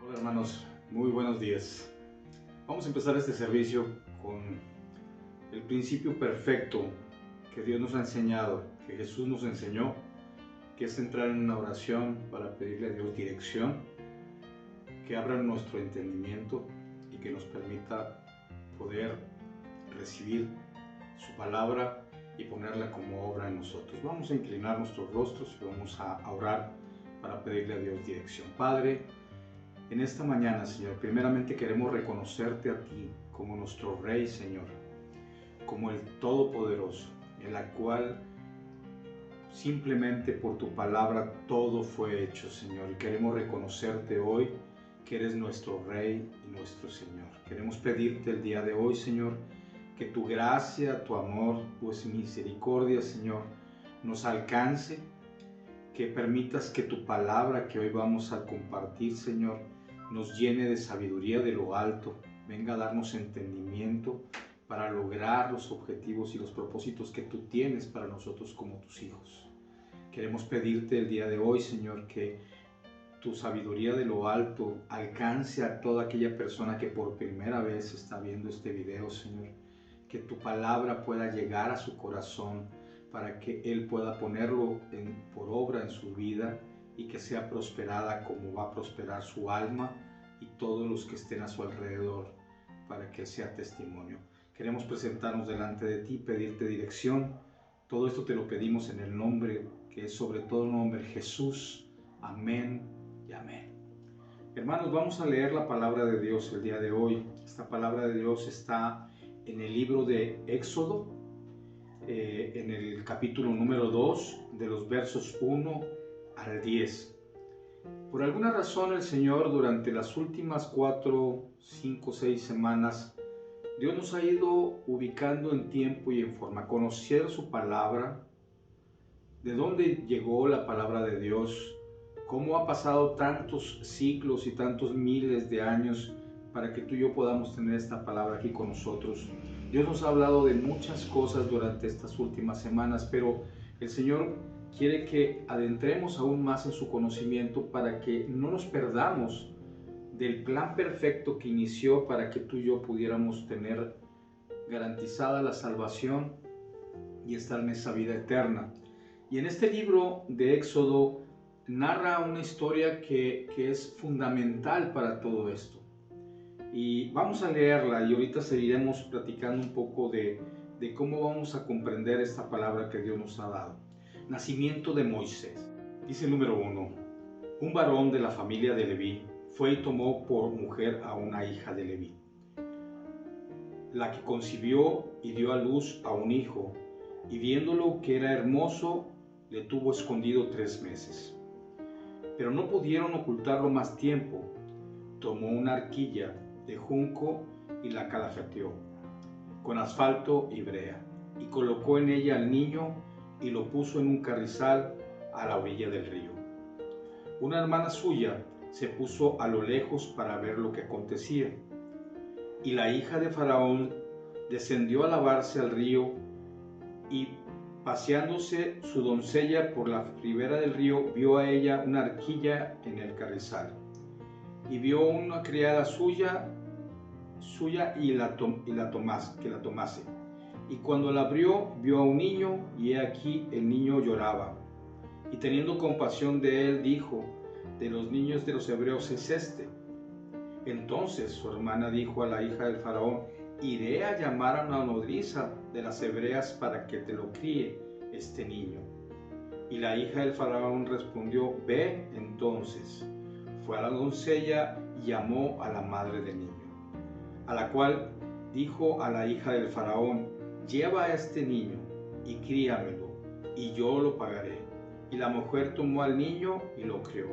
Hola hermanos, muy buenos días. Vamos a empezar este servicio con el principio perfecto que Dios nos ha enseñado, que Jesús nos enseñó, que es entrar en una oración para pedirle a Dios dirección, que abra nuestro entendimiento y que nos permita poder recibir su palabra y ponerla como obra en nosotros. Vamos a inclinar nuestros rostros y vamos a orar para pedirle a Dios dirección. Padre, en esta mañana, Señor, primeramente queremos reconocerte a ti como nuestro Rey, Señor, como el Todopoderoso, en la cual simplemente por tu palabra todo fue hecho, Señor. Y queremos reconocerte hoy que eres nuestro Rey y nuestro Señor. Queremos pedirte el día de hoy, Señor, que tu gracia, tu amor, tu misericordia, Señor, nos alcance, que permitas que tu palabra que hoy vamos a compartir, Señor, nos llene de sabiduría de lo alto, venga a darnos entendimiento para lograr los objetivos y los propósitos que tú tienes para nosotros como tus hijos. Queremos pedirte el día de hoy, Señor, que tu sabiduría de lo alto alcance a toda aquella persona que por primera vez está viendo este video, Señor, que tu palabra pueda llegar a su corazón para que él pueda ponerlo por obra en su vida y que sea prosperada como va a prosperar su alma y todos los que estén a su alrededor, para que sea testimonio. Queremos presentarnos delante de ti, pedirte dirección. Todo esto te lo pedimos en el nombre que es sobre todo nombre, Jesús. Amén y amén. Hermanos, vamos a leer la palabra de Dios el día de hoy. Esta palabra de Dios está en el libro de Éxodo, en el capítulo número 2, de los versos 1 al 10. Por alguna razón el Señor durante las últimas 4, 5, 6 semanas, Dios nos ha ido ubicando en tiempo y en forma, conocer su palabra, de dónde llegó la palabra de Dios, cómo ha pasado tantos siglos y tantos miles de años para que tú y yo podamos tener esta palabra aquí con nosotros. Dios nos ha hablado de muchas cosas durante estas últimas semanas, pero el Señor quiere que adentremos aún más en su conocimiento para que no nos perdamos del plan perfecto que inició para que tú y yo pudiéramos tener garantizada la salvación y estar en esa vida eterna. Y en este libro de Éxodo narra una historia que es fundamental para todo esto. Y vamos a leerla y ahorita seguiremos platicando un poco de cómo vamos a comprender esta palabra que Dios nos ha dado. Nacimiento de Moisés. Dice el número 1. Un varón de la familia de Leví fue y tomó por mujer a una hija de Leví, la que concibió y dio a luz a un hijo, y viéndolo que era hermoso, le tuvo escondido 3 meses. Pero no pudieron ocultarlo más tiempo. Tomó una arquilla de junco y la calafeteó con asfalto y brea, y colocó en ella al niño y lo puso en un carrizal a la orilla del río. Una hermana suya se puso a lo lejos para ver lo que acontecía, y la hija de Faraón descendió a lavarse al río, y paseándose su doncella por la ribera del río, vio a ella una arquilla en el carrizal, y vio una criada suya y la tomase. Y cuando la abrió, vio a un niño, y he aquí el niño lloraba. Y teniendo compasión de él, dijo: de los niños de los hebreos es este. Entonces su hermana dijo a la hija del Faraón: iré a llamar a una nodriza de las hebreas para que te lo críe este niño. Y la hija del Faraón respondió: ve entonces. Fue a la doncella y llamó a la madre del niño, a la cual dijo a la hija del Faraón: lleva a este niño y críamelo, y yo lo pagaré. Y la mujer tomó al niño y lo crió.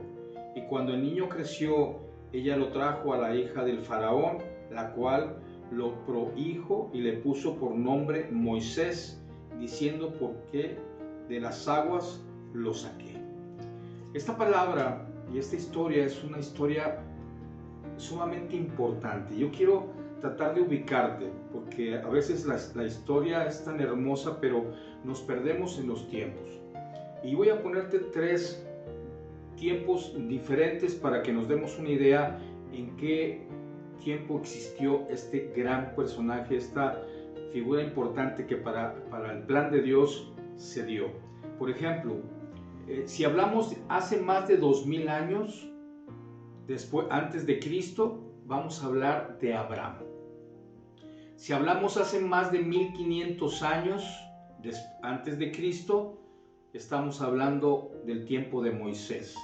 Y cuando el niño creció, ella lo trajo a la hija del Faraón, la cual lo prohijo y le puso por nombre Moisés, diciendo: ¿por qué de las aguas lo saqué? Esta palabra y esta historia es una historia sumamente importante. Yo quiero tratar de ubicarte, porque a veces la historia es tan hermosa, pero nos perdemos en los tiempos. Y voy a ponerte 3 tiempos diferentes para que nos demos una idea en qué tiempo existió este gran personaje, esta figura importante que para el plan de Dios se dio. Por ejemplo, si hablamos hace más de 2000 años, antes de Cristo, vamos a hablar de Abraham. Si hablamos hace más de 1500 años antes de Cristo, estamos hablando del tiempo de Moisés.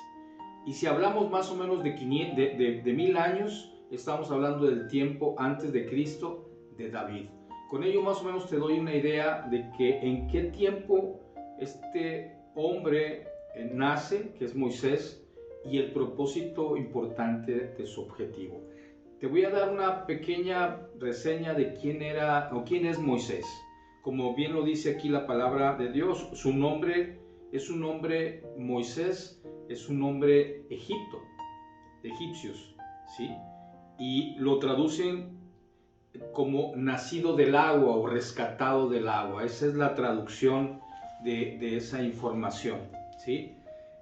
Y si hablamos más o menos de 1000 años, estamos hablando del tiempo antes de Cristo de David. Con ello más o menos te doy una idea de que en qué tiempo este hombre nace, que es Moisés, y el propósito importante de su objetivo. Te voy a dar una pequeña reseña de quién era o quién es Moisés. Como bien lo dice aquí la palabra de Dios, su nombre es un nombre, Moisés es un nombre egipcios, ¿sí? Y lo traducen como nacido del agua o rescatado del agua. Esa es la traducción de esa información, ¿sí?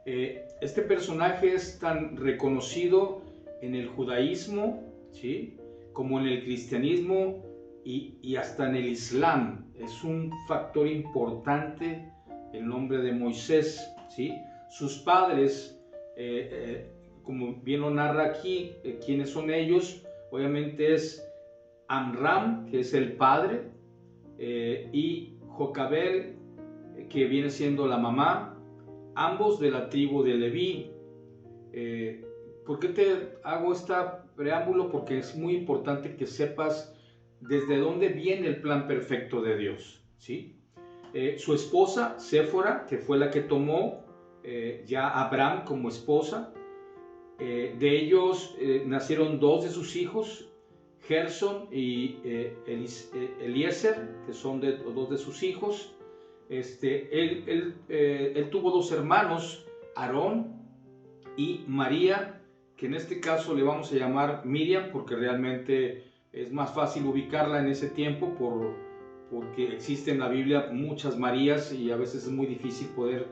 Este personaje es tan reconocido en el judaísmo, ¿sí?, como en el cristianismo y hasta en el islam. Es un factor importante el nombre de Moisés, ¿sí? Sus padres, como bien lo narra aquí, ¿quiénes son ellos? Obviamente es Amram, que es el padre, y Jocabed, que viene siendo la mamá, ambos de la tribu de Leví. ¿Por qué te hago este preámbulo? Porque es muy importante que sepas desde dónde viene el plan perfecto de Dios, ¿sí? Su esposa, Séfora, que fue la que tomó ya Abraham como esposa, de ellos nacieron dos de sus hijos, Gerson y Eliezer, que son dos de sus hijos. Él tuvo dos hermanos, Aarón y María, que en este caso le vamos a llamar Miriam, porque realmente es más fácil ubicarla en ese tiempo porque existen en la Biblia muchas Marías y a veces es muy difícil poder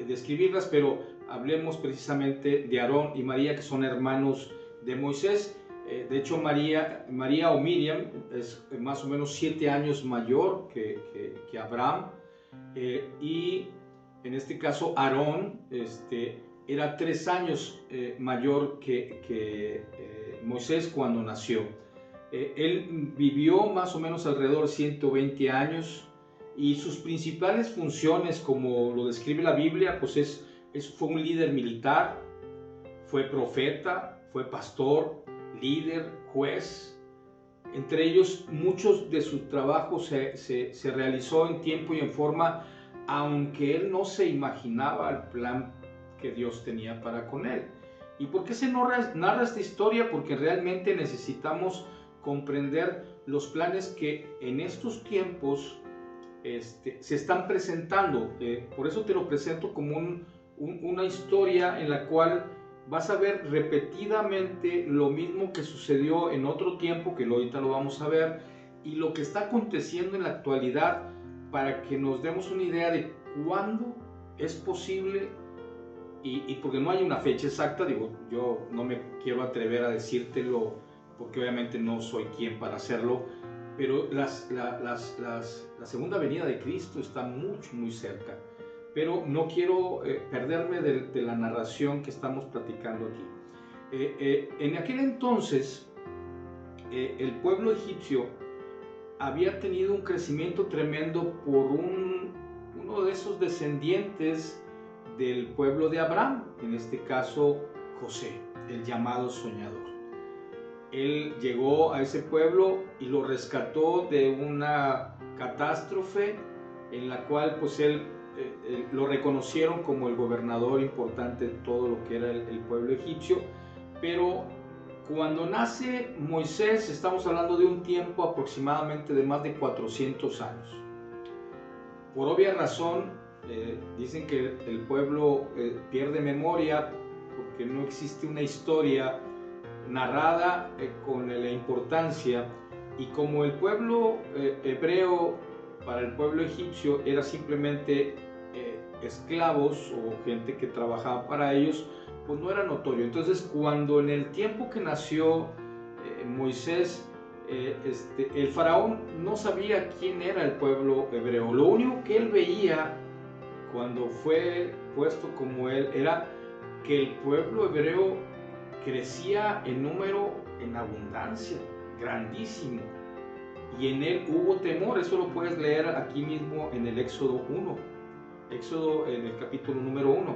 describirlas, pero hablemos precisamente de Aarón y María, que son hermanos de Moisés. De hecho, María o Miriam es más o menos 7 años mayor que Abraham, y en este caso Aarón era 3 años mayor que Moisés cuando nació. Él vivió más o menos alrededor de 120 años y sus principales funciones, como lo describe la Biblia, pues fue un líder militar, fue profeta, fue pastor, líder, juez. Entre ellos, muchos de su trabajo se realizó en tiempo y en forma, aunque él no se imaginaba el plan que Dios tenía para con él. ¿Y por qué se narra esta historia? Porque realmente necesitamos comprender los planes que en estos tiempos se están presentando. Por eso te lo presento como una historia en la cual vas a ver repetidamente lo mismo que sucedió en otro tiempo, que ahorita lo vamos a ver, y lo que está aconteciendo en la actualidad, para que nos demos una idea de cuándo es posible, y porque no hay una fecha exacta. Digo, yo no me quiero atrever a decírtelo, porque obviamente no soy quien para hacerlo, pero la segunda venida de Cristo está muy cerca. Pero no quiero perderme de la narración que estamos platicando aquí. En aquel entonces, el pueblo egipcio había tenido un crecimiento tremendo por uno de esos descendientes del pueblo de Abraham, en este caso José, el llamado soñador. Él llegó a ese pueblo y lo rescató de una catástrofe en la cual pues él lo reconocieron como el gobernador importante de todo lo que era el pueblo egipcio. Pero cuando nace Moisés, estamos hablando de un tiempo aproximadamente de más de 400 años. Por obvia razón, dicen que el pueblo pierde memoria porque no existe una historia narrada con la importancia, y como el pueblo hebreo para el pueblo egipcio era simplemente esclavos o gente que trabajaba para ellos, pues no era notorio. Entonces, cuando en el tiempo que nació Moisés, el faraón no sabía quién era el pueblo hebreo. Lo único que él veía cuando fue puesto como él era que el pueblo hebreo crecía en número, en abundancia, grandísimo, y en él hubo temor. Eso lo puedes leer aquí mismo en el Éxodo 1, Éxodo en el capítulo número 1.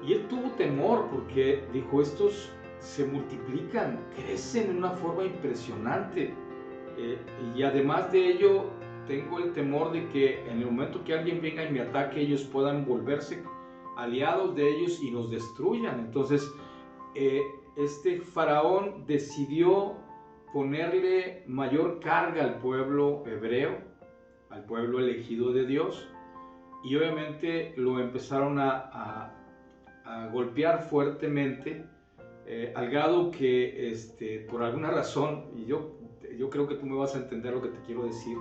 Y él tuvo temor porque dijo, estos se multiplican, crecen de una forma impresionante, y además de ello tengo el temor de que en el momento que alguien venga y me ataque, ellos puedan volverse aliados de ellos y nos destruyan. Entonces este faraón decidió ponerle mayor carga al pueblo hebreo, al pueblo elegido de Dios, y obviamente lo empezaron a golpear fuertemente, al grado que por alguna razón, y yo creo que tú me vas a entender lo que te quiero decir,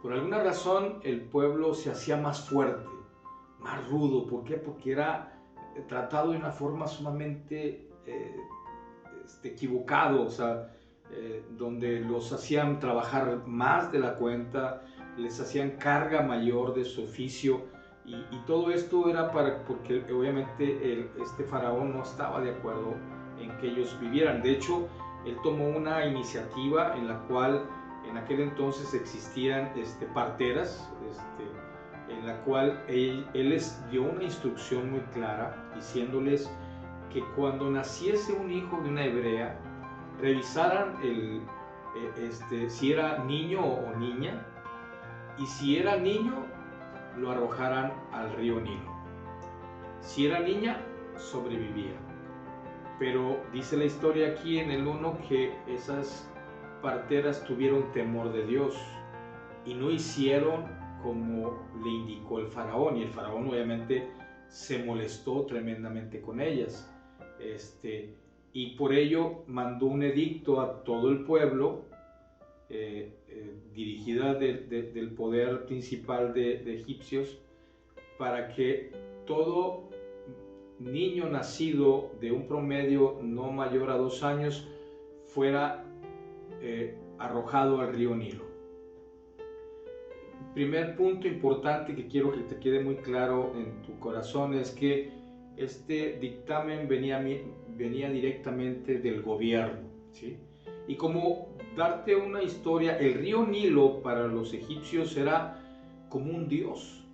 por alguna razón el pueblo se hacía más fuerte, más rudo. ¿Por qué? Porque era tratado de una forma sumamente equivocado, o sea, donde los hacían trabajar más de la cuenta, les hacían carga mayor de su oficio, y todo esto era porque obviamente este faraón no estaba de acuerdo en que ellos vivieran. De hecho, él tomó una iniciativa en la cual en aquel entonces existían parteras, en la cual él les dio una instrucción muy clara, diciéndoles que cuando naciese un hijo de una hebrea, revisaran si era niño o niña, y si era niño, lo arrojaran al río Nilo. Si era niña, sobrevivía. Pero dice la historia aquí en el 1 que esas parteras tuvieron temor de Dios y no hicieron como le indicó el faraón, y el faraón obviamente se molestó tremendamente con ellas, y por ello mandó un edicto a todo el pueblo, dirigida del poder principal de egipcios, para que todo niño nacido de un promedio no mayor a 2 años fuera arrojado al río Nilo. Primer punto importante que quiero que te quede muy claro en tu corazón es que este dictamen venía directamente del gobierno, ¿sí? Y como darte una historia, el río Nilo para los egipcios era como un dios,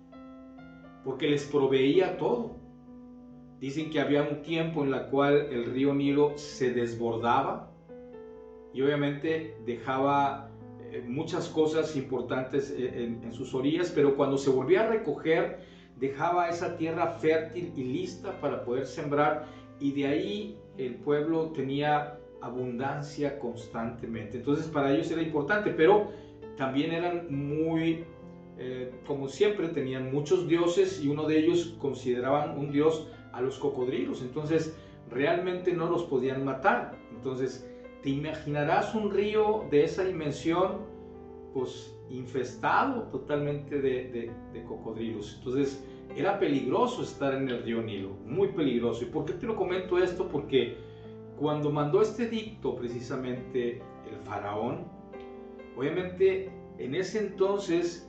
porque les proveía todo. Dicen que había un tiempo en el cual el río Nilo se desbordaba y obviamente dejaba muchas cosas importantes en sus orillas, pero cuando se volvía a recoger, dejaba esa tierra fértil y lista para poder sembrar, y de ahí el pueblo tenía abundancia constantemente. Entonces para ellos era importante, pero también eran muy, como siempre, tenían muchos dioses, y uno de ellos consideraban un dios a los cocodrilos. Entonces realmente no los podían matar. Entonces te imaginarás un río de esa dimensión, pues infestado totalmente de cocodrilos. Entonces era peligroso estar en el río Nilo, muy peligroso. ¿Y por qué te lo comento esto? Porque cuando mandó este edicto precisamente el faraón, obviamente en ese entonces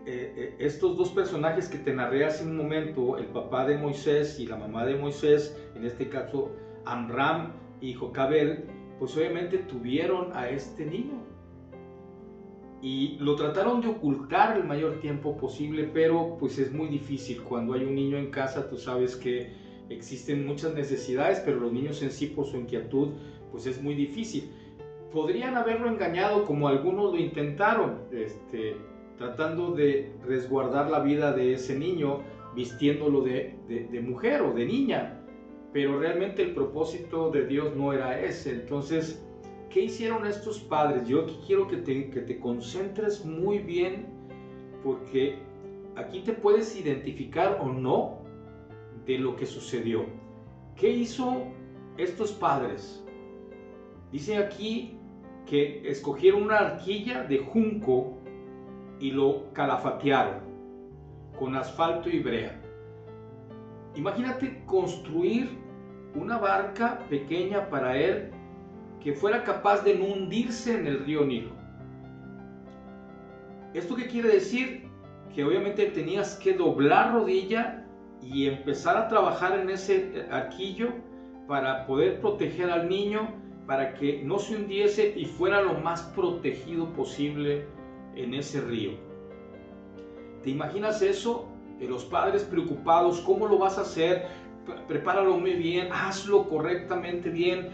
estos dos personajes que te narré hace un momento, el papá de Moisés y la mamá de Moisés, en este caso Amram y Jocabed, pues obviamente tuvieron a este niño y lo trataron de ocultar el mayor tiempo posible, pero pues es muy difícil. Cuando hay un niño en casa, tú sabes que existen muchas necesidades, pero los niños en sí, por su inquietud, pues es muy difícil. Podrían haberlo engañado, como algunos lo intentaron, tratando de resguardar la vida de ese niño, vistiéndolo de mujer o de niña, pero realmente el propósito de Dios no era ese. Entonces, ¿qué hicieron estos padres? Yo aquí quiero que te concentres muy bien, porque aquí te puedes identificar o no de lo que sucedió. ¿Qué hizo estos padres? Dice aquí que escogieron una arquilla de junco y lo calafatearon con asfalto y brea. Imagínate construir una barca pequeña para él que fuera capaz de no hundirse en el río Nilo. ¿Esto qué quiere decir? Que obviamente tenías que doblar rodilla y empezar a trabajar en ese arquillo para poder proteger al niño, para que no se hundiese y fuera lo más protegido posible en ese río. ¿Te imaginas eso? Los padres preocupados, ¿cómo lo vas a hacer? Prepáralo muy bien, hazlo correctamente bien.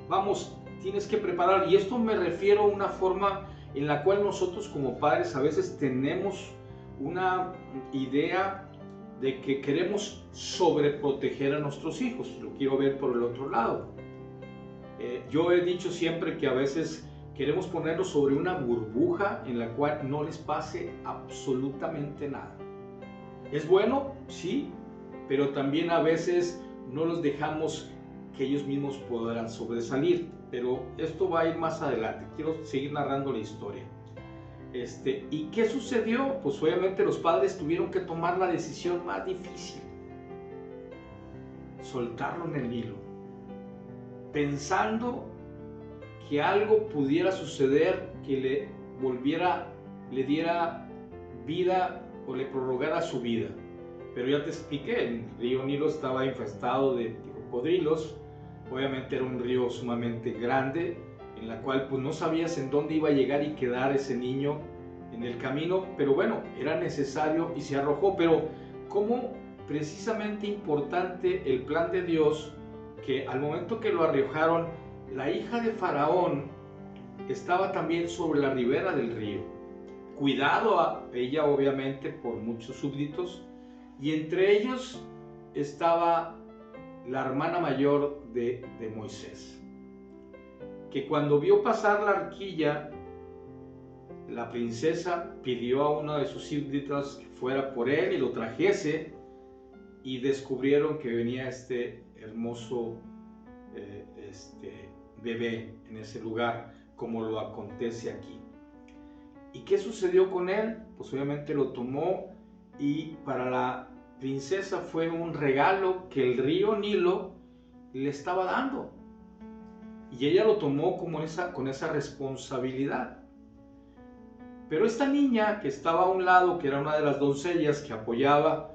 Vamos, tienes que preparar. Y esto me refiero a una forma en la cual nosotros como padres a veces tenemos una idea de que queremos sobreproteger a nuestros hijos. Lo quiero ver por el otro lado. Yo he dicho siempre que a veces queremos ponerlos sobre una burbuja en la cual no les pase absolutamente nada. ¿Es bueno? Sí, pero también a veces no los dejamos que ellos mismos podrán sobresalir. Pero esto va a ir más adelante. Quiero seguir narrando la historia. ¿Y qué sucedió? Pues obviamente los padres tuvieron que tomar la decisión más difícil. Soltarlo en el Nilo. Pensando que algo pudiera suceder que le diera vida o le prorrogara su vida. Pero ya te expliqué, el río Nilo estaba infestado de cocodrilos. Obviamente era un río sumamente grande, en la cual pues no sabías en dónde iba a llegar y quedar ese niño en el camino, pero bueno, era necesario y se arrojó. Pero cómo precisamente importante el plan de Dios, que al momento que lo arrojaron, la hija de Faraón estaba también sobre la ribera del río, cuidado a ella obviamente por muchos súbditos, y entre ellos estaba la hermana mayor de Moisés, que cuando vio pasar la arquilla, la princesa pidió a uno de sus súbditos que fuera por él y lo trajese, y descubrieron que venía este hermoso bebé en ese lugar, como lo acontece aquí. ¿Y qué sucedió con él? Pues obviamente lo tomó, y para la princesa fue un regalo que el río Nilo le estaba dando, y ella lo tomó con esa responsabilidad. Pero esta niña que estaba a un lado, que era una de las doncellas que apoyaba,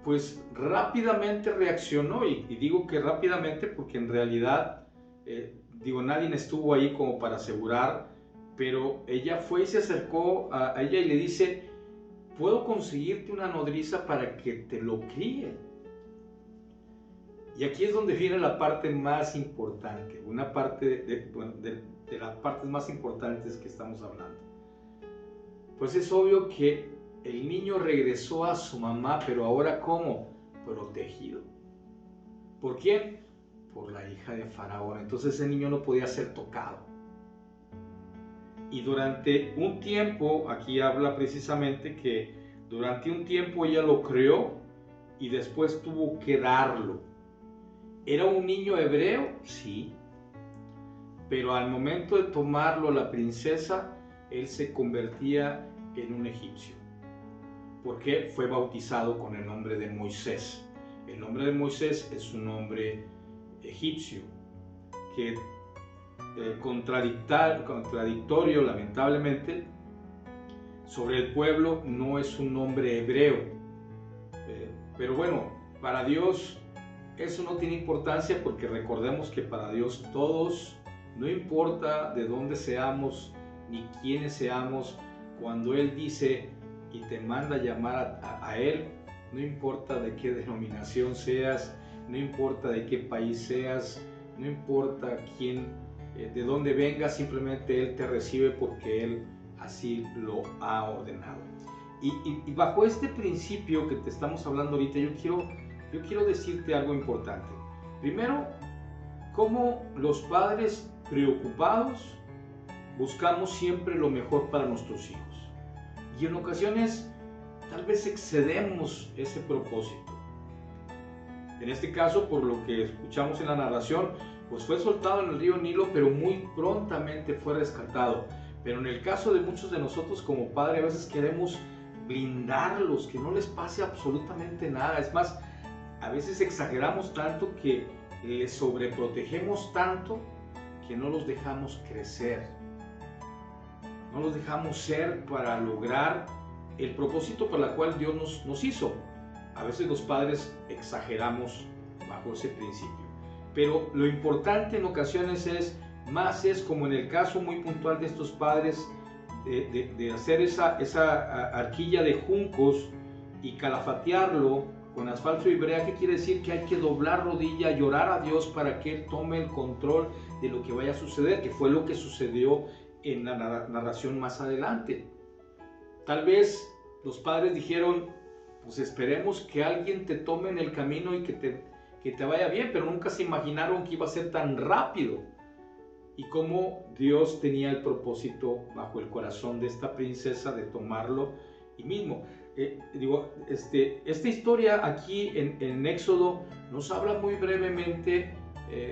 pues rápidamente reaccionó, y digo que rápidamente porque en realidad nadie estuvo ahí como para asegurar, pero ella fue y se acercó a ella y le dice: ¿puedo conseguirte una nodriza para que te lo críe? Y aquí es donde viene la parte más importante, una parte de las partes más importantes que estamos hablando. Pues es obvio que el niño regresó a su mamá, pero ahora ¿cómo? Protegido. ¿Por quién? Por la hija de Faraón. Entonces ese niño no podía ser tocado. Y durante un tiempo, aquí habla precisamente que durante un tiempo ella lo crió y después tuvo que darlo. ¿Era un niño hebreo? Sí. Pero al momento de tomarlo la princesa, él se convertía en un egipcio. Porque fue bautizado con el nombre de Moisés. El nombre de Moisés es un nombre egipcio que contradictorio, lamentablemente, sobre el pueblo, no es un nombre hebreo. Pero bueno, para Dios eso no tiene importancia, porque recordemos que para Dios todos, no importa de dónde seamos ni quiénes seamos, cuando Él dice y te manda llamar a Él, no importa de qué denominación seas, no importa de qué país seas, no importa de dónde vengas, simplemente Él te recibe porque Él así lo ha ordenado. Y bajo este principio que te estamos hablando ahorita, yo quiero decirte algo importante. Primero, cómo los padres preocupados buscamos siempre lo mejor para nuestros hijos. Y en ocasiones tal vez excedemos ese propósito. En este caso, por lo que escuchamos en la narración, pues fue soltado en el río Nilo, pero muy prontamente fue rescatado. Pero en el caso de muchos de nosotros como padres, a veces queremos blindarlos, que no les pase absolutamente nada. Es más, a veces exageramos tanto que les sobreprotegemos tanto que no los dejamos crecer, no los dejamos ser para lograr el propósito para el cual Dios nos hizo. A veces los padres exageramos bajo ese principio, pero lo importante en ocasiones es como en el caso muy puntual de estos padres, de hacer esa arquilla de juncos y calafatearlo con asfalto y brea. ¿Qué quiere decir? Que hay que doblar rodilla, llorar a Dios para que Él tome el control de lo que vaya a suceder, que fue lo que sucedió en la narración más adelante. Tal vez los padres dijeron, pues esperemos que alguien te tome en el camino y que te vaya bien, pero nunca se imaginaron que iba a ser tan rápido. Y cómo Dios tenía el propósito bajo el corazón de esta princesa de tomarlo y mismo. Esta historia aquí en Éxodo nos habla muy brevemente.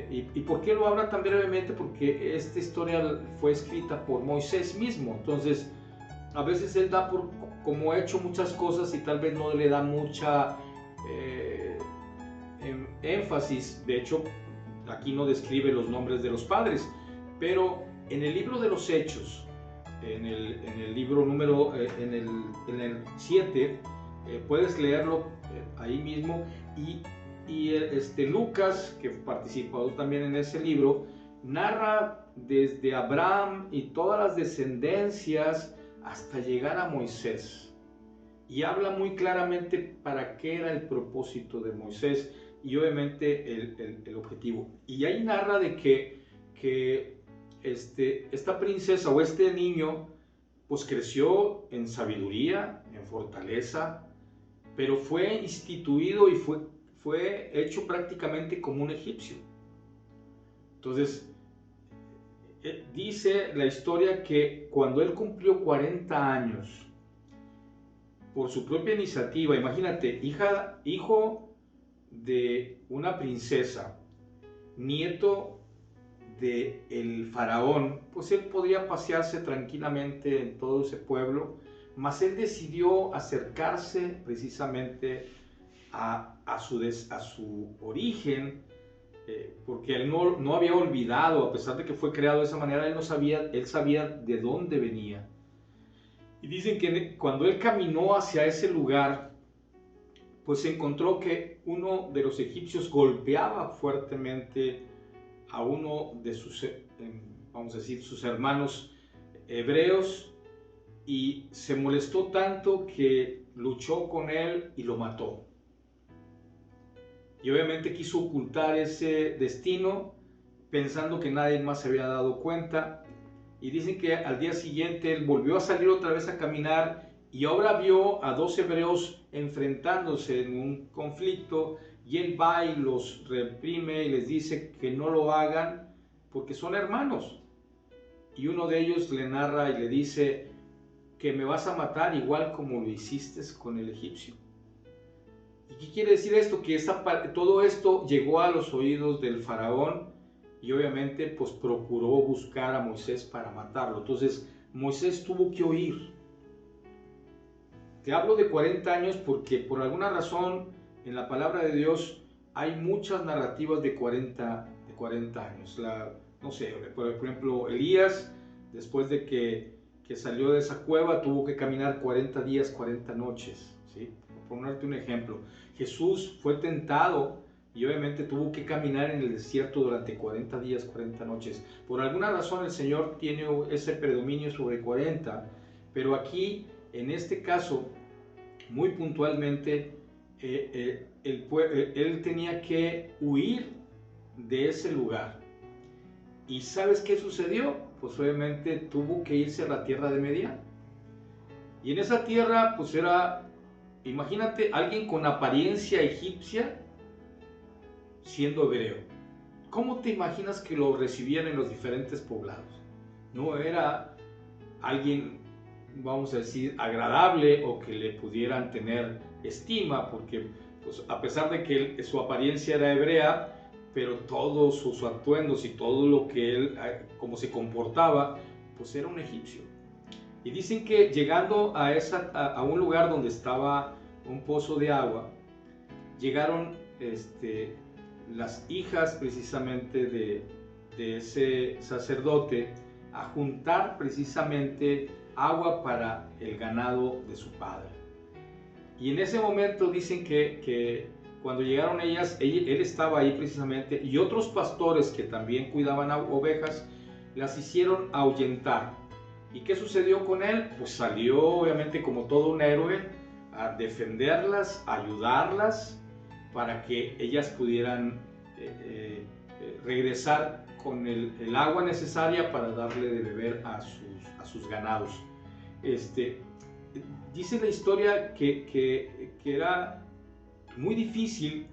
¿Y por qué lo habla tan brevemente? Porque esta historia fue escrita por Moisés mismo. Entonces, a veces él da por como ha hecho muchas cosas y tal vez no le da mucha énfasis. De hecho, aquí no describe los nombres de los padres, pero en el libro de los Hechos, en el libro número, en el 7, puedes leerlo ahí mismo, y Lucas, que participó también en ese libro, narra desde Abraham y todas las descendencias hasta llegar a Moisés, y habla muy claramente para qué era el propósito de Moisés y obviamente el objetivo. Y ahí narra de que esta princesa o este niño pues creció en sabiduría, en fortaleza, pero fue instituido y fue hecho prácticamente como un egipcio. Entonces, dice la historia que cuando él cumplió 40 años, por su propia iniciativa, imagínate, hijo de una princesa, nieto del faraón, pues él podía pasearse tranquilamente en todo ese pueblo, mas él decidió acercarse precisamente a su origen, porque él no había olvidado, a pesar de que fue creado de esa manera, él sabía de dónde venía. Y dicen que cuando él caminó hacia ese lugar, pues se encontró que uno de los egipcios golpeaba fuertemente a uno de sus, vamos a decir, sus hermanos hebreos, y se molestó tanto que luchó con él y lo mató. Y obviamente quiso ocultar ese destino pensando que nadie más se había dado cuenta. Y dicen que al día siguiente él volvió a salir otra vez a caminar y ahora vio a 2 hebreos enfrentándose en un conflicto, y él va y los reprime y les dice que no lo hagan porque son hermanos. Y uno de ellos le narra y le dice que me vas a matar igual como lo hiciste con el egipcio. ¿Y qué quiere decir esto? Que todo esto llegó a los oídos del faraón, y obviamente pues procuró buscar a Moisés para matarlo. Entonces Moisés tuvo que huir. Te hablo de 40 años porque por alguna razón en la palabra de Dios hay muchas narrativas de 40 años. No sé, por ejemplo, Elías, después de que salió de esa cueva, tuvo que caminar 40 días, 40 noches, ¿sí? Por ponerte un ejemplo. Jesús fue tentado y obviamente tuvo que caminar en el desierto durante 40 días, 40 noches. Por alguna razón el Señor tiene ese predominio sobre 40, pero aquí, en este caso, muy puntualmente, él tenía que huir de ese lugar. ¿Y sabes qué sucedió? Pues obviamente tuvo que irse a la tierra de Medián. Y en esa tierra, pues imagínate, alguien con apariencia egipcia siendo hebreo. ¿Cómo te imaginas que lo recibían en los diferentes poblados? No era alguien, vamos a decir, agradable o que le pudieran tener estima, porque pues, a pesar de que su apariencia era hebrea, pero todos sus atuendos y todo lo que él, como se comportaba, pues era un egipcio. Y dicen que llegando a un lugar donde estaba un pozo de agua, llegaron las hijas precisamente de ese sacerdote a juntar precisamente agua para el ganado de su padre. Y en ese momento dicen que cuando llegaron ellas, él estaba ahí precisamente, y otros pastores que también cuidaban ovejas, las hicieron ahuyentar. ¿Y qué sucedió con él? Pues salió obviamente como todo un héroe a defenderlas, a ayudarlas, para que ellas pudieran regresar con el agua necesaria para darle de beber a sus ganados. Dice la historia que era muy difícil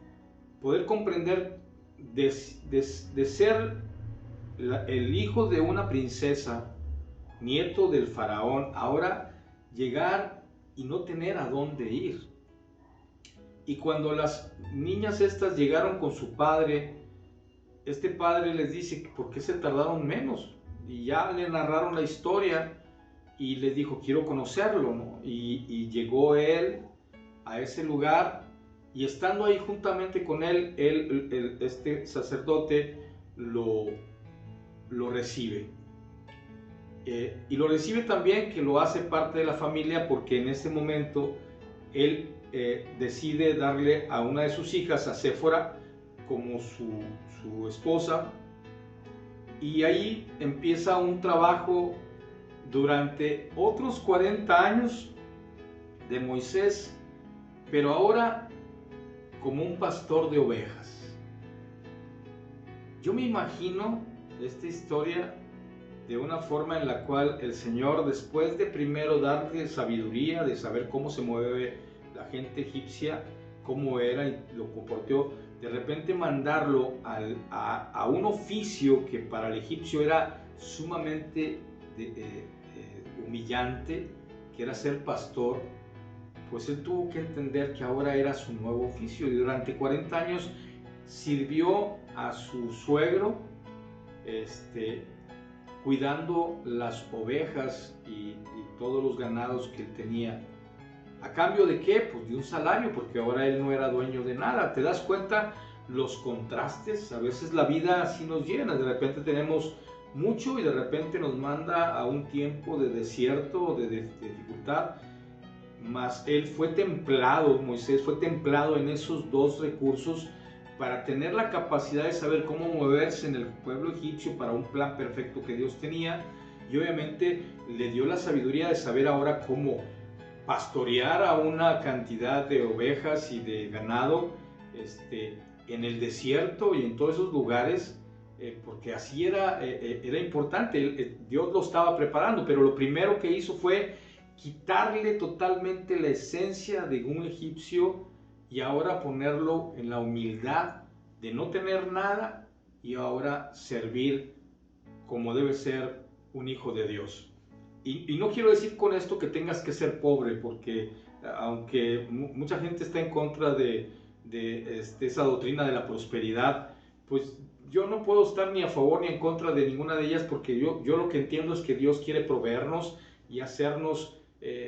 poder comprender de ser el hijo de una princesa, nieto del faraón, ahora llegar y no tener a dónde ir. Y cuando las niñas estas llegaron con su padre, este padre les dice, ¿por qué se tardaron menos? Y ya le narraron la historia y les dijo, quiero conocerlo, ¿no? Y llegó él a ese lugar, y estando ahí juntamente con él, este sacerdote lo recibe. Y lo recibe también, que lo hace parte de la familia, porque en ese momento él decide darle a una de sus hijas, a Séfora, como su esposa, y ahí empieza un trabajo durante otros 40 años de Moisés, pero ahora como un pastor de ovejas. Yo me imagino esta historia de una forma en la cual el Señor, después de primero darle sabiduría, de saber cómo se mueve la gente egipcia, cómo era y lo comportó, de repente mandarlo a un oficio que para el egipcio era sumamente humillante, que era ser pastor. Pues él tuvo que entender que ahora era su nuevo oficio, y durante 40 años sirvió a su suegro, cuidando las ovejas y todos los ganados que él tenía. ¿A cambio de qué? Pues de un salario, porque ahora él no era dueño de nada. ¿Te das cuenta los contrastes? A veces la vida así nos llena, de repente tenemos mucho y de repente nos manda a un tiempo de desierto, de dificultad. Mas él fue templado, Moisés fue templado en esos dos recursos para tener la capacidad de saber cómo moverse en el pueblo egipcio para un plan perfecto que Dios tenía, y obviamente le dio la sabiduría de saber ahora cómo pastorear a una cantidad de ovejas y de ganado en el desierto y en todos esos lugares, porque así era importante. Dios lo estaba preparando, pero lo primero que hizo fue quitarle totalmente la esencia de un egipcio y ahora ponerlo en la humildad de no tener nada y ahora servir como debe ser un hijo de Dios. Y no quiero decir con esto que tengas que ser pobre, porque aunque mucha gente está en contra de esa doctrina de la prosperidad, pues yo no puedo estar ni a favor ni en contra de ninguna de ellas, porque yo lo que entiendo es que Dios quiere proveernos y hacernos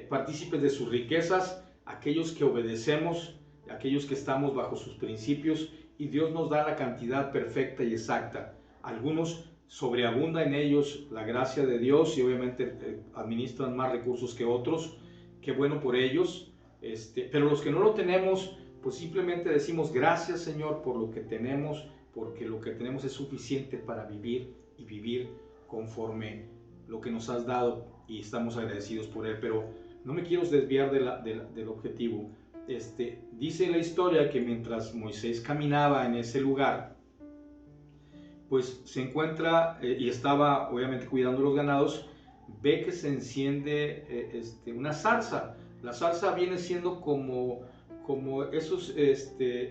partícipes de sus riquezas, aquellos que obedecemos, aquellos que estamos bajo sus principios, y Dios nos da la cantidad perfecta y exacta. Algunos sobreabunda en ellos la gracia de Dios y obviamente administran más recursos que otros. Qué bueno por ellos, pero los que no lo tenemos, pues simplemente decimos gracias, Señor, por lo que tenemos, porque lo que tenemos es suficiente para vivir y vivir conforme lo que nos has dado, y estamos agradecidos por él. Pero no me quiero desviar del objetivo. Dice la historia que mientras Moisés caminaba en ese lugar, pues se encuentra y estaba obviamente cuidando los ganados, ve que se enciende una zarza. La zarza viene siendo como esos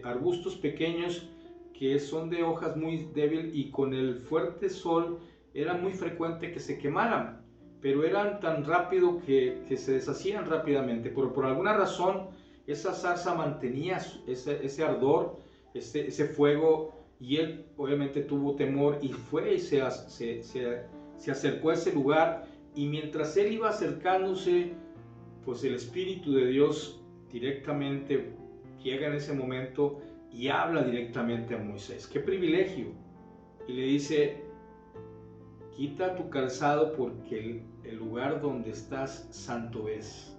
arbustos pequeños que son de hojas muy débiles, y con el fuerte sol era muy frecuente que se quemaran, pero eran tan rápido que se deshacían rápidamente. Pero por alguna razón esa zarza mantenía ese ardor, ese fuego, y él obviamente tuvo temor y fue y se acercó a ese lugar Y mientras él iba acercándose, pues el Espíritu de Dios directamente llega en ese momento y habla directamente a Moisés. ¡Qué privilegio! Y le dice: quita tu calzado porque el lugar donde estás santo es.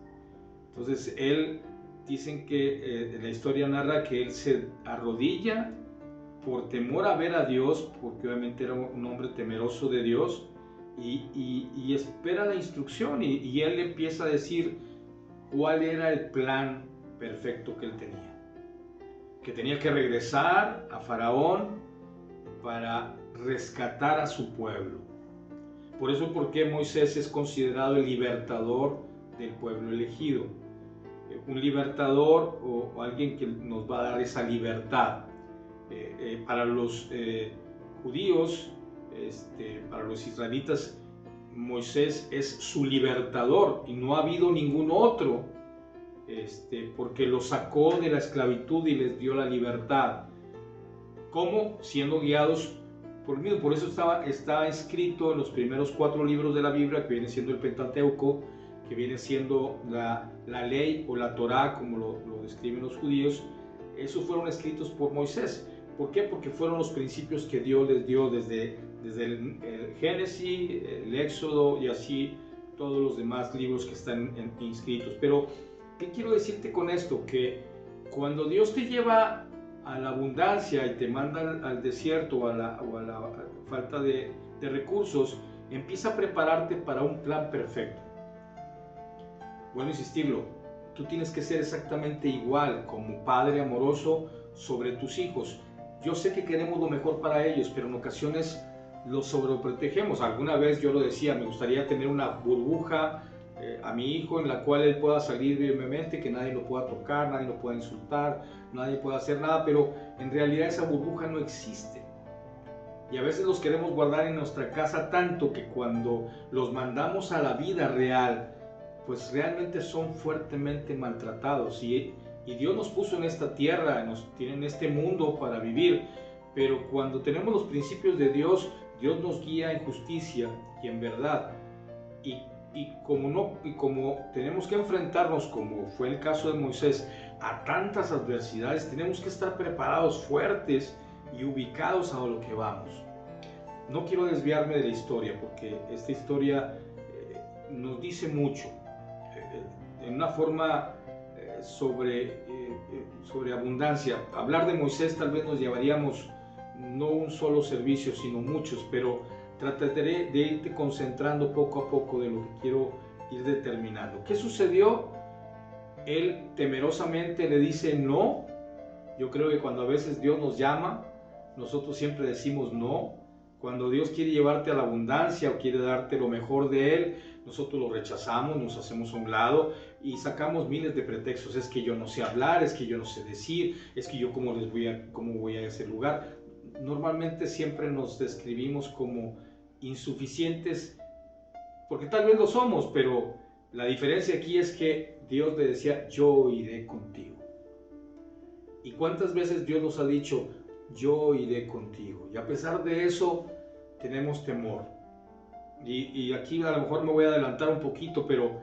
Entonces él, dicen que la historia narra que él se arrodilla por temor a ver a Dios, porque obviamente era un hombre temeroso de Dios, y espera la instrucción, y él empieza a decir cuál era el plan perfecto que él tenía. Que tenía que regresar a Faraón para rescatar a su pueblo. Por eso, porque Moisés es considerado el libertador del pueblo elegido. Un libertador o alguien que nos va a dar esa libertad. Para los judíos, para los israelitas, Moisés es su libertador y no ha habido ningún otro, porque los sacó de la esclavitud y les dio la libertad. ¿Cómo? Siendo guiados por mí. Por eso está escrito en los primeros 4 libros de la Biblia, que viene siendo el Pentateuco, que viene siendo la ley o la Torá, como lo describen los judíos. Esos fueron escritos por Moisés. ¿Por qué? Porque fueron los principios que Dios les dio desde el Génesis, el Éxodo y así todos los demás libros que están inscritos. Pero, ¿qué quiero decirte con esto? Que cuando Dios te lleva a la abundancia y te manda al desierto o a la falta de recursos, empieza a prepararte para un plan perfecto. Bueno, insistirlo, tú tienes que ser exactamente igual como padre amoroso sobre tus hijos. Yo sé que queremos lo mejor para ellos, pero en ocasiones los sobreprotegemos. Alguna vez yo lo decía, me gustaría tener una burbuja a mi hijo en la cual él pueda salir libremente, que nadie lo pueda tocar, nadie lo pueda insultar, nadie pueda hacer nada, pero en realidad esa burbuja no existe. Y a veces los queremos guardar en nuestra casa tanto que cuando los mandamos a la vida real, pues realmente son fuertemente maltratados. Y Dios nos puso en esta tierra, nos tiene en este mundo para vivir, pero cuando tenemos los principios de Dios, Dios nos guía en justicia y en verdad. Y como tenemos que enfrentarnos, como fue el caso de Moisés, a tantas adversidades, tenemos que estar preparados, fuertes y ubicados a lo que vamos. No quiero desviarme de la historia, porque esta historia nos dice mucho, en una forma sobre abundancia. Hablar de Moisés tal vez nos llevaríamos no un solo servicio, sino muchos, pero trataré de irte concentrando poco a poco de lo que quiero ir determinando. ¿Qué sucedió? Él temerosamente le dice no. Yo creo que cuando a veces Dios nos llama, nosotros siempre decimos no. Cuando Dios quiere llevarte a la abundancia o quiere darte lo mejor de Él, nosotros lo rechazamos, nos hacemos a un lado y sacamos miles de pretextos. Es que yo no sé hablar, es que yo no sé decir, es que yo cómo voy a ese lugar. Normalmente siempre nos describimos como insuficientes, porque tal vez lo somos, pero la diferencia aquí es que Dios le decía: yo iré contigo. ¿Y cuántas veces Dios nos ha dicho: yo iré contigo? Y a pesar de eso tenemos temor. Y aquí a lo mejor me voy a adelantar un poquito, pero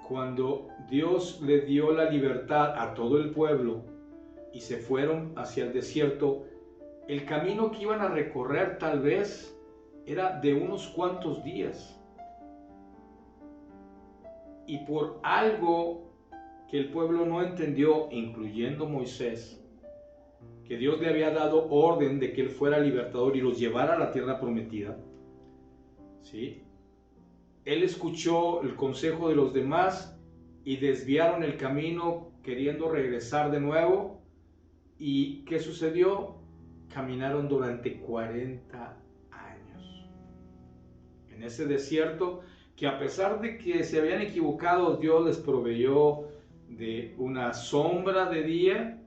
cuando Dios le dio la libertad a todo el pueblo y se fueron hacia el desierto, el camino que iban a recorrer tal vez era de unos cuantos días. Y por algo que el pueblo no entendió, incluyendo Moisés, que Dios le había dado orden de que él fuera libertador y los llevara a la tierra prometida, ¿sí? Él escuchó el consejo de los demás y desviaron el camino queriendo regresar de nuevo. ¿Y qué sucedió? Caminaron durante 40 años en ese desierto, que a pesar de que se habían equivocado, Dios les proveyó de una sombra de día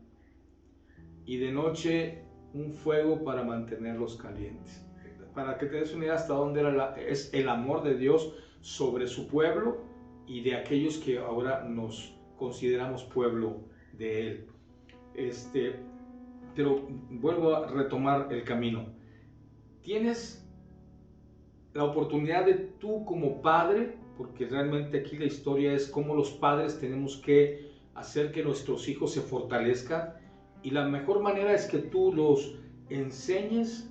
y de noche un fuego para mantenerlos calientes. Para que te des una idea hasta dónde es el amor de Dios sobre su pueblo y de aquellos que ahora nos consideramos pueblo de Él. Pero vuelvo a retomar el camino. Tienes la oportunidad de tú como padre porque realmente aquí la historia es cómo los padres tenemos que hacer que nuestros hijos se fortalezcan, y la mejor manera es que tú los enseñes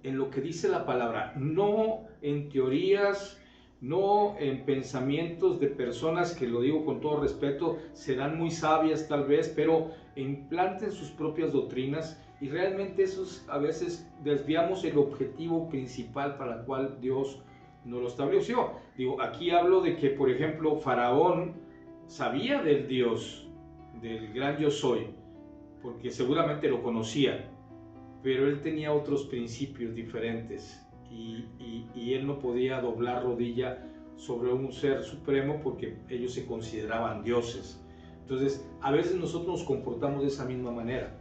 en lo que dice la palabra, no en teorías, no en pensamientos de personas que, lo digo con todo respeto, serán muy sabias tal vez, pero implanten sus propias doctrinas, y realmente esos a veces desviamos el objetivo principal para el cual Dios nos lo estableció. Digo, aquí hablo de que, por ejemplo, Faraón sabía del Dios, del gran yo soy, porque seguramente lo conocía, pero él tenía otros principios diferentes, y él no podía doblar rodilla sobre un ser supremo porque ellos se consideraban dioses. Entonces, a veces nosotros nos comportamos de esa misma manera.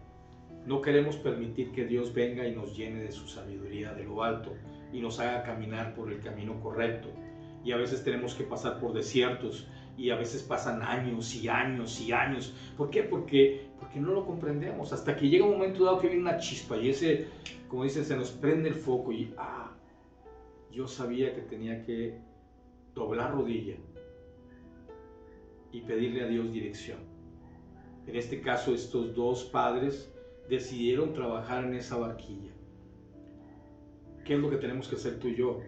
No queremos permitir que Dios venga y nos llene de su sabiduría de lo alto y nos haga caminar por el camino correcto. Y a veces tenemos que pasar por desiertos, y a veces pasan años y años y años. ¿Por qué? Porque no lo comprendemos, hasta que llega un momento dado que viene una chispa y ese, como dicen, se nos prende el foco y yo sabía que tenía que doblar rodilla y pedirle a Dios dirección. En este caso, estos dos padres decidieron trabajar en esa barquilla. ¿Qué es lo que tenemos que hacer tú y yo?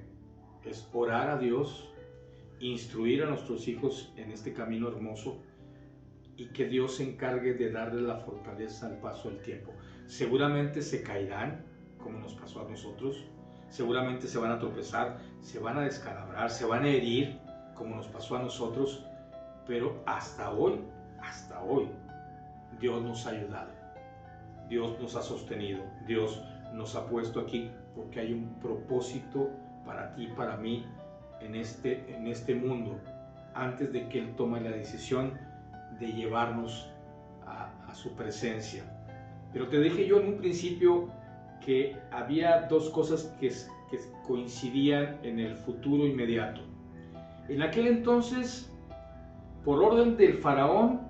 Es orar a Dios, instruir a nuestros hijos en este camino hermoso, y que Dios se encargue de darle la fortaleza al paso del tiempo. Seguramente se caerán, como nos pasó a nosotros, seguramente se van a tropezar, se van a descalabrar, se van a herir, como nos pasó a nosotros, pero hasta hoy, Dios nos ha ayudado, Dios nos ha sostenido, Dios nos ha puesto aquí porque hay un propósito para ti, para mí, en este mundo, antes de que Él tome la decisión de llevarnos a su presencia. Pero te dije yo en un principio que había dos cosas que coincidían en el futuro inmediato. En aquel entonces, por orden del faraón,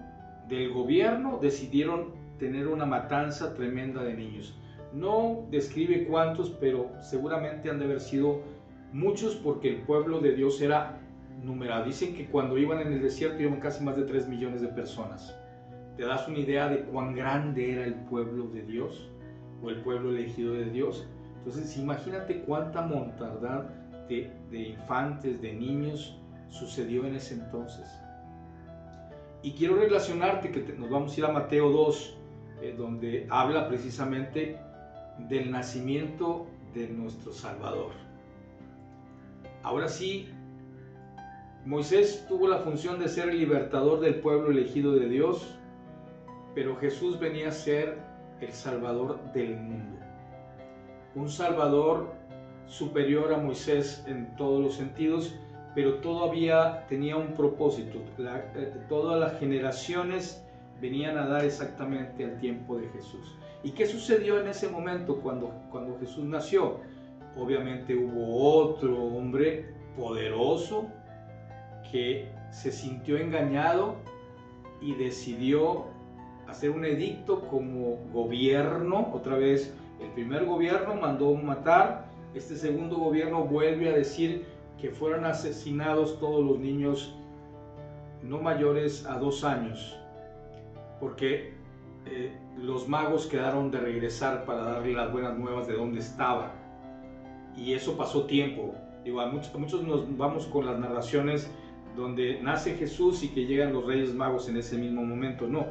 del gobierno, decidieron tener una matanza tremenda de niños. No describe cuántos, pero seguramente han de haber sido muchos, porque el pueblo de Dios era numerado. Dicen que cuando iban en el desierto iban casi más de 3 millones de personas. ¿Te das una idea de cuán grande era el pueblo de Dios, o el pueblo elegido de Dios? Entonces imagínate cuánta montardad de infantes, de niños sucedió en ese entonces. Y quiero relacionarte que nos vamos a ir a Mateo 2, donde habla precisamente del nacimiento de nuestro Salvador. Ahora sí, Moisés tuvo la función de ser el libertador del pueblo elegido de Dios, pero Jesús venía a ser el Salvador del mundo. Un Salvador superior a Moisés en todos los sentidos, pero todavía tenía un propósito. Todas las generaciones venían a dar exactamente al tiempo de Jesús. ¿Y qué sucedió en ese momento cuando Jesús nació? Obviamente hubo otro hombre poderoso que se sintió engañado y decidió hacer un edicto como gobierno. Otra vez, el primer gobierno mandó matar, este segundo gobierno vuelve a decir que fueran asesinados todos los niños no mayores a 2 años, porque los magos quedaron de regresar para darle las buenas nuevas de dónde estaba, y eso pasó tiempo. Digo, a muchos nos vamos con las narraciones donde nace Jesús y que llegan los Reyes Magos en ese mismo momento. No,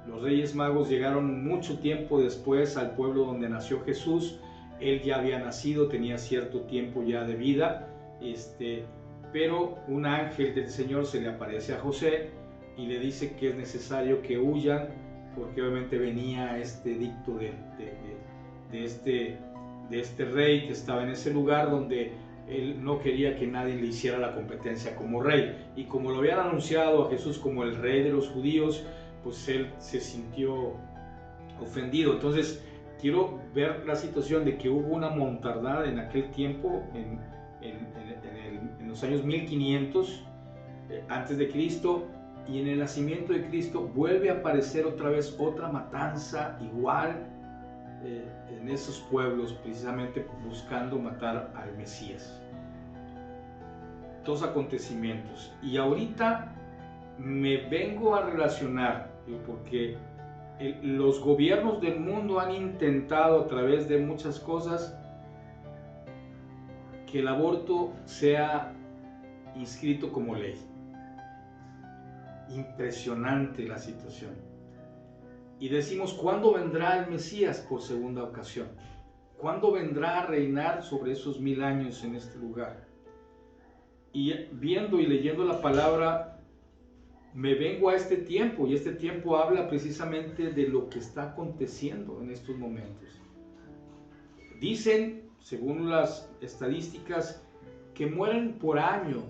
los Reyes Magos llegaron mucho tiempo después al pueblo donde nació Jesús. Él ya había nacido, tenía cierto tiempo ya de vida, pero un ángel del Señor se le aparece a José y le dice que es necesario que huyan, porque obviamente venía este edicto de este rey que estaba en ese lugar donde él no quería que nadie le hiciera la competencia como rey. Y como lo habían anunciado a Jesús como el rey de los judíos, pues él se sintió ofendido. Entonces quiero ver la situación de que hubo una montardad en aquel tiempo, en los años 1500 antes de Cristo, y en el nacimiento de Cristo vuelve a aparecer otra vez otra matanza igual en esos pueblos, precisamente buscando matar al Mesías. dos acontecimientos. Y ahorita me vengo a relacionar, porque los gobiernos del mundo han intentado a través de muchas cosas que el aborto sea inscrito como ley. Impresionante la situación. Y decimos, ¿cuándo vendrá el Mesías por segunda ocasión? ¿Cuándo vendrá a reinar sobre esos 1000 años en este lugar? Y viendo y leyendo la palabra, me vengo a este tiempo, y este tiempo habla precisamente de lo que está aconteciendo en estos momentos. Dicen, según las estadísticas, que mueren por año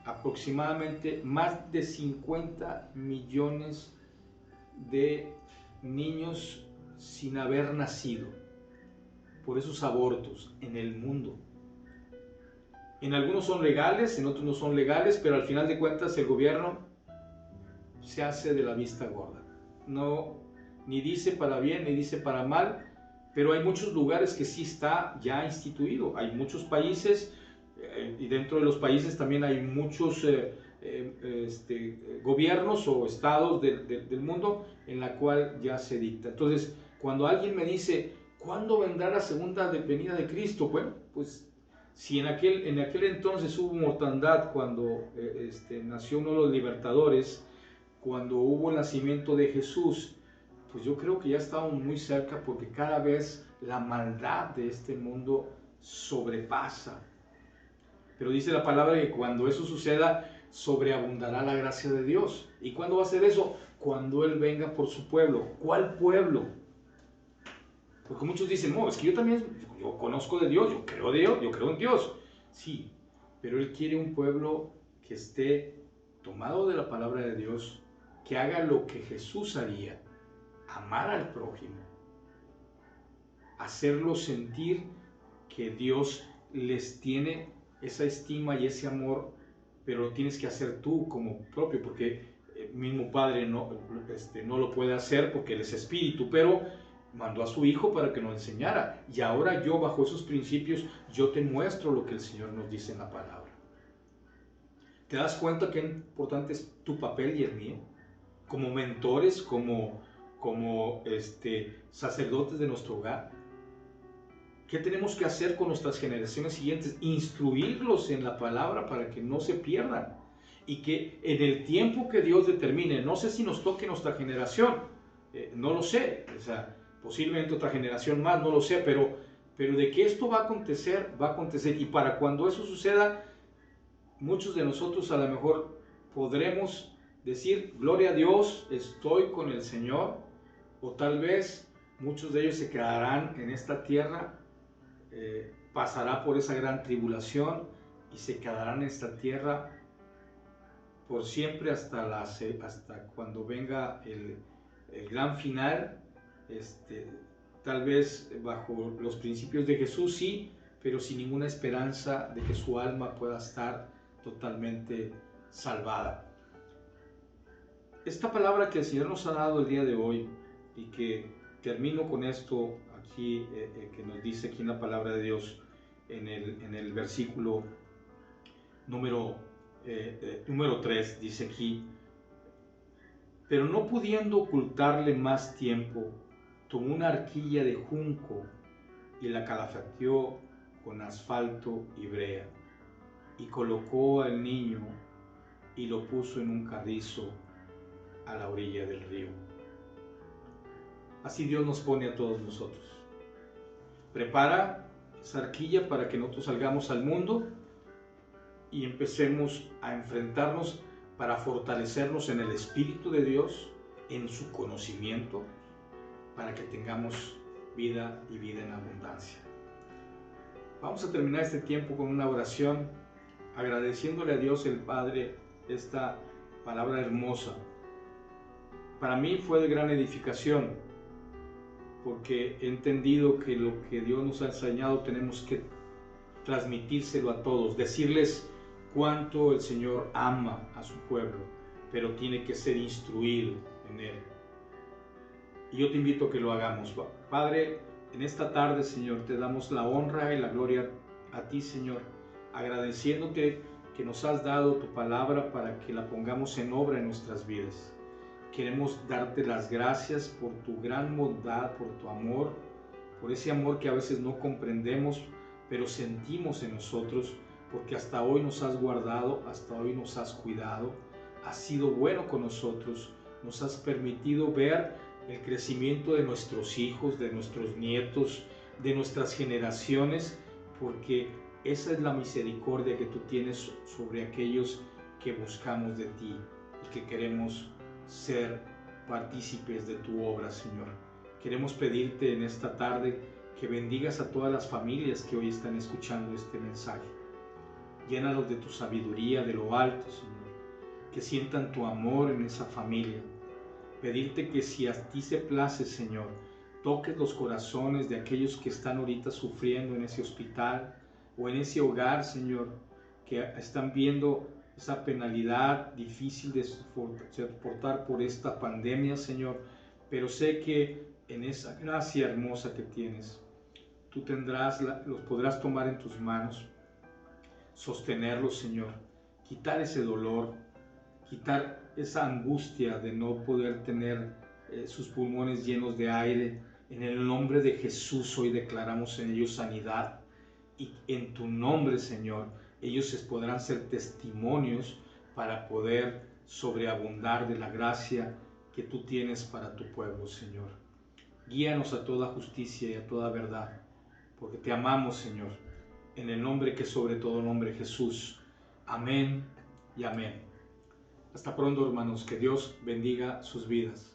aproximadamente más de 50 millones de niños sin haber nacido por esos abortos en el mundo. En algunos son legales, en otros no son legales, pero al final de cuentas el gobierno se hace de la vista gorda. No, ni dice para bien, ni dice para mal, pero hay muchos lugares que sí está ya instituido. Hay muchos países, y dentro de los países también hay muchos gobiernos o estados del mundo en la cual ya se dicta. Entonces, cuando alguien me dice, ¿cuándo vendrá la segunda venida de Cristo? Bueno, pues si en aquel entonces hubo mortandad cuando nació uno de los libertadores, cuando hubo el nacimiento de Jesús, pues yo creo que ya estamos muy cerca, porque cada vez la maldad de este mundo sobrepasa. Pero dice la palabra que cuando eso suceda, sobreabundará la gracia de Dios. ¿Y cuándo va a ser eso? Cuando Él venga por su pueblo. ¿Cuál pueblo? Porque muchos dicen, no, es que yo conozco de Dios, yo creo en Dios. Sí, pero Él quiere un pueblo que esté tomado de la palabra de Dios, que haga lo que Jesús haría, amar al prójimo, hacerlo sentir que Dios les tiene esa estima y ese amor, pero lo tienes que hacer tú como propio, porque el mismo Padre no lo puede hacer porque Él es espíritu, pero mandó a su Hijo para que nos enseñara, y ahora yo, bajo esos principios, yo te muestro lo que el Señor nos dice en la palabra. ¿Te das cuenta qué importante es tu papel y el mío? Como mentores, como sacerdotes de nuestro hogar. ¿Qué tenemos que hacer con nuestras generaciones siguientes? Instruirlos en la palabra para que no se pierdan, y que en el tiempo que Dios determine, no sé si nos toque nuestra generación, no lo sé, o sea, posiblemente otra generación más, no lo sé, pero de que esto va a acontecer, y para cuando eso suceda, muchos de nosotros a lo mejor podremos decir, gloria a Dios, estoy con el Señor, o tal vez muchos de ellos se quedarán en esta tierra, pasará por esa gran tribulación y se quedarán en esta tierra por siempre hasta cuando venga el gran final, tal vez bajo los principios de Jesús, sí, pero sin ninguna esperanza de que su alma pueda estar totalmente salvada. Esta palabra que el Señor nos ha dado el día de hoy, y que termino con esto aquí, que nos dice aquí en la palabra de Dios, en el versículo número 3, dice aquí: pero no pudiendo ocultarle más tiempo, tomó una arquilla de junco y la calafateó con asfalto y brea, y colocó al niño y lo puso en un carrizo a la orilla del río. Así Dios nos pone a todos nosotros. Prepara esa arquilla para que nosotros salgamos al mundo y empecemos a enfrentarnos para fortalecernos en el Espíritu de Dios, en su conocimiento, para que tengamos vida y vida en abundancia. Vamos a terminar este tiempo con una oración, agradeciéndole a Dios el Padre esta palabra hermosa. Para mí fue de gran edificación, porque he entendido que lo que Dios nos ha enseñado tenemos que transmitírselo a todos, decirles cuánto el Señor ama a su pueblo, pero tiene que ser instruido en Él. Y yo te invito a que lo hagamos. Padre, en esta tarde, Señor, te damos la honra y la gloria a ti, Señor, agradeciéndote que nos has dado tu palabra para que la pongamos en obra en nuestras vidas. Queremos darte las gracias por tu gran bondad, por tu amor, por ese amor que a veces no comprendemos, pero sentimos en nosotros, porque hasta hoy nos has guardado, hasta hoy nos has cuidado, has sido bueno con nosotros, nos has permitido ver el crecimiento de nuestros hijos, de nuestros nietos, de nuestras generaciones, porque esa es la misericordia que tú tienes sobre aquellos que buscamos de ti y que queremos ser partícipes de tu obra, Señor. Queremos pedirte en esta tarde que bendigas a todas las familias que hoy están escuchando este mensaje. Llénalos de tu sabiduría de lo alto, Señor. Que sientan tu amor en esa familia. Pedirte que si a ti se place, Señor, toques los corazones de aquellos que están ahorita sufriendo en ese hospital o en ese hogar, Señor, que están viendo esa penalidad difícil de soportar por esta pandemia, Señor, pero sé que en esa gracia hermosa que tienes, tú los podrás tomar en tus manos, sostenerlos, Señor, quitar ese dolor, quitar esa angustia de no poder tener sus pulmones llenos de aire. En el nombre de Jesús hoy declaramos en ellos sanidad, y en tu nombre, Señor, ellos podrán ser testimonios para poder sobreabundar de la gracia que tú tienes para tu pueblo, Señor. Guíanos a toda justicia y a toda verdad, porque te amamos, Señor, en el nombre que sobre todo nombre, Jesús. Amén y amén. Hasta pronto, hermanos, que Dios bendiga sus vidas.